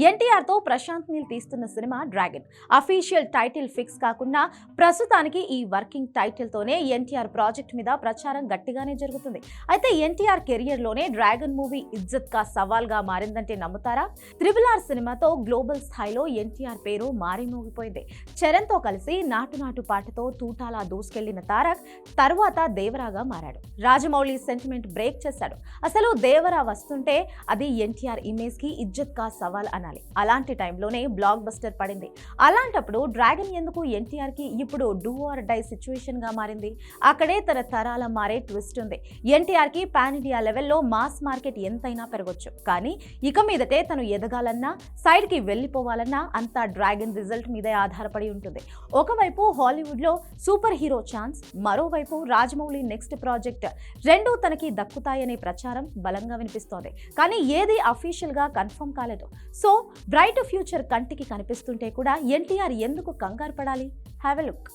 ఎన్టీఆర్తో ప్రశాంత్ నీల్ తీస్తున్న cinema dragon. Official title fix కాకుండా ప్రస్తుతానికి ఈ వర్కింగ్ టైటిల్తోనే ఎన్టీఆర్ ప్రాజెక్ట్ మీద ప్రచారం గట్టిగానే జరుగుతుంది. అయితే ఎన్టీఆర్ కెరియర్లోనే డ్రాగన్ మూవీ ఇజ్జత్ కా సవాల్గా మారిందంటే నమ్ముతారా? RRR సినిమాతో గ్లోబల్ స్థాయిలో ఎన్టీఆర్ పేరు మారిమోగిపోయింది. చరణ్తో కలిసి నాటు నాటు పాటతో తూటాలా దూసుకెళ్లిన తారక్ తర్వాత దేవరాగా మారాడు. రాజమౌళి సెంటిమెంట్ బ్రేక్ చేశాడు. అసలు దేవరా వస్తుంటే అది ఎన్టీఆర్ ఇమేజ్ కి ఇజ్జత్ కా సవాల్ అనాలి. అలాంటి టైంలోనే బ్లాక్ బస్టర్ పడింది. అలాంటప్పుడు డ్రాగన్ ఎందుకు ఎన్టీఆర్ కి ఇప్పుడు డూ ఆర్ డై సిచ్యువేషన్ గా మారింది? అక్కడే తన తరాల మారే ట్విస్ట్ ఉంది. ఎన్టీఆర్ కి పాన్ ఇండియా లెవెల్లో మాస్ మార్కెట్ ఎంతైనా పెరగొచ్చు, కానీ ఇక మీదటే తను ఎదగాలన్నా సైడ్ కి వెళ్ళిపోవాలన్నా అంతా డ్రాగన్ రిజల్ట్ మీదే ఆధారపడి ఉంటుంది. ఒకవైపు హాలీవుడ్ లో సూపర్ హీరో ఛాన్స్, మరోవైపు రాజమౌళి నెక్స్ట్ ప్రాజెక్ట్, రెండూ తనకి దక్కుతాయనే ప్రచారం బలంగా వినిపిస్తోంది. కానీ ఏది అఫీషియల్ గా కన్ఫర్మ్ కాలేదు. సో బ్రైట్ ఫ్యూచర్ కంటికి కనిపిస్తుంటే కూడా ఎన్టీఆర్ ఎందుకు కంగారు పడాలి? Have a look.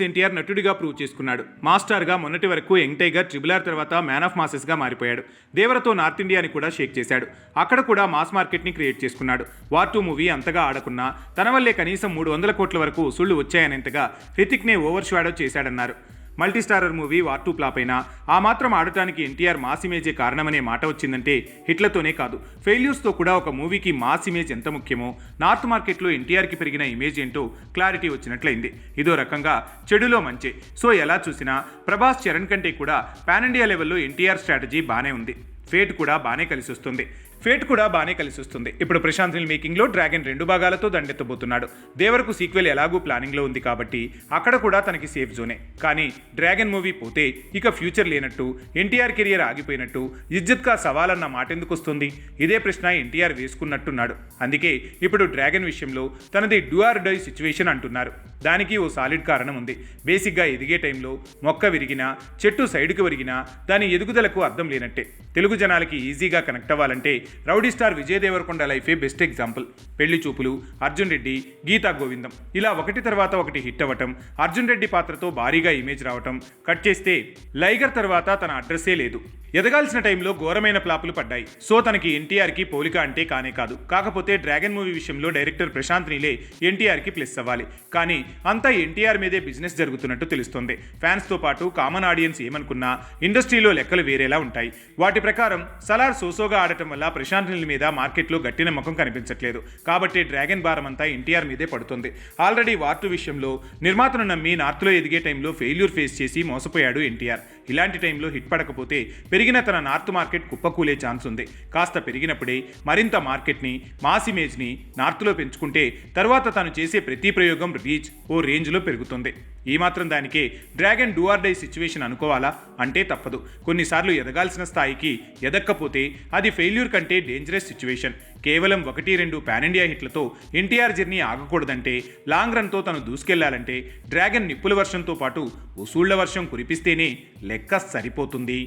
ఎన్టీఆర్ నటుడిగా ప్రూవ్ చేసుకున్నాడు. మాస్టర్గా మొన్నటి వరకు యంగ్ టైగర్, RRR తర్వాత మ్యాన్ ఆఫ్ మాసెస్గా మారిపోయాడు. దేవరతో నార్త్ ఇండియాని కూడా షేక్ చేశాడు. అక్కడ కూడా మాస్ మార్కెట్ని క్రియేట్ చేసుకున్నాడు. వార్ 2 మూవీ అంతగా ఆడకున్నా తన వల్లే కనీసం 300 కోట్ల వరకు వసూళ్లు వచ్చాయనేంతగా హృతిక్నే ఓవర్ షాడో చేశాడన్నారు. మల్టీస్టారర్ మూవీ వార్ 2 ఫ్లాప్ అయినా ఆ మాత్రం ఆడటానికి ఎన్టీఆర్ మాస్ ఇమేజే కారణమనే మాట వచ్చిందంటే హిట్లతోనే కాదు, ఫెయిల్యూర్స్తో కూడా ఒక మూవీకి మాస్ ఇమేజ్ ఎంత ముఖ్యమో నార్త్ మార్కెట్లో ఎన్టీఆర్కి పెరిగిన ఇమేజ్ ఏంటో క్లారిటీ వచ్చినట్లయింది. ఇదో రకంగా చెడులో మంచి. సో ఎలా చూసినా ప్రభాస్, చరణ్ కంటే కూడా పాన్ ఇండియా లెవెల్లో ఎన్టీఆర్ స్ట్రాటజీ బానే ఉంది. ఫేట్ కూడా బానే కలిసి వస్తుంది. ఇప్పుడు ప్రశాంత్ నీల్ మేకింగ్లో డ్రాగన్ 2 భాగాలతో దండెత్తబోతున్నాడు. దేవరకు సీక్వెల్ ఎలాగూ ప్లానింగ్లో ఉంది కాబట్టి అక్కడ కూడా తనకి సేఫ్ జోనే. కానీ డ్రాగన్ మూవీ పోతే ఇక ఫ్యూచర్ లేనట్టు, ఎన్టీఆర్ కెరియర్ ఆగిపోయినట్టు, ఇజ్జత్ కా సవాల్ అన్న మాట ఎందుకు వస్తుంది? ఇదే ప్రశ్న ఎన్టీఆర్ వేసుకున్నట్టున్నాడు. అందుకే ఇప్పుడు డ్రాగన్ విషయంలో తనది డూ ఆర్ డై సిచ్యువేషన్ అంటున్నారు. దానికి ఓ సాలిడ్ కారణం ఉంది. బేసిక్గా ఎదిగే టైంలో మొక్క విరిగినా, చెట్టు సైడ్కి విరిగినా దాని ఎదుగుదలకు అర్థం లేనట్టే. తెలుగు జనాలకి ఈజీగా కనెక్ట్ అవ్వాలంటే రౌడీ స్టార్ విజయ్ దేవరకొండ లైఫే బెస్ట్ ఎగ్జాంపుల్. పెళ్లి చూపులు, అర్జున్ రెడ్డి, గీతా గోవిందం ఇలా ఒకటి తర్వాత ఒకటి హిట్ అవ్వటం, అర్జున్ రెడ్డి పాత్రతో భారీగా ఇమేజ్ రావటం, కట్ చేస్తే లైగర్ తర్వాత తన అడ్రస్సే లేదు. ఎదగాల్సిన టైంలో ఘోరమైన ప్లాపులు పడ్డాయి. సో తనకి ఎన్టీఆర్కి పోలిక అంటే కానే కాదు. కాకపోతే డ్రాగన్ మూవీ విషయంలో డైరెక్టర్ ప్రశాంత్ నీలే ఎన్టీఆర్కి ప్లస్ అవ్వాలి. కానీ అంతా ఎన్టీఆర్ మీదే బిజినెస్ జరుగుతున్నట్టు తెలుస్తుంది. ఫ్యాన్స్తో పాటు కామన్ ఆడియన్స్ ఏమనుకున్నా ఇండస్ట్రీలో లెక్కలు వేరేలా ఉంటాయి. వాటి ప్రకారం సలార్ సోసోగా ఆడటం వల్ల ప్రశాంత్ నీల్ మీద మార్కెట్లో గట్టి నమ్మకం కనిపించట్లేదు. కాబట్టి డ్రాగన్ భారం అంతా ఎన్టీఆర్ మీదే పడుతుంది. ఆల్రెడీ వార్ 2 విషయంలో నిర్మాతను నమ్మి నార్త్లో ఎదిగే టైంలో ఫెయిల్యూర్ ఫేస్ చేసి మోసపోయాడు ఎన్టీఆర్. ఇలాంటి టైంలో హిట్ పడకపోతే పెరిగిన తన నార్త్ మార్కెట్ కుప్పకూలే ఛాన్స్ ఉంది. కాస్త పెరిగినప్పుడే మరింత మార్కెట్ని, మాస్ ఇమేజ్ని నార్త్లో పెంచుకుంటే తర్వాత తను చేసే ప్రతి ప్రయోగం రీచ్ ఓ రేంజ్లో పెరుగుతుంది. ఈ మాత్రం దానికే dragon do or die situation అనుకోవాలా అంటే తప్పదు. కొన్నిసార్లు ఎదగాల్సిన స్థాయికి ఎదక్కపోతే అది ఫెయిల్యూర్ కంటే డేంజరస్ సిచ్యువేషన్. కేవలం 1-2 పాన్ ఇండియా హిట్లతో ఎన్టీఆర్ జర్నీ ఆగకూడదంటే, లాంగ్ రన్తో తను దూసుకెళ్లాలంటే డ్రాగన్ నిప్పుల వర్షంతో పాటు వసూళ్ల వర్షం కురిపిస్తేనే లెక్క సరిపోతుంది.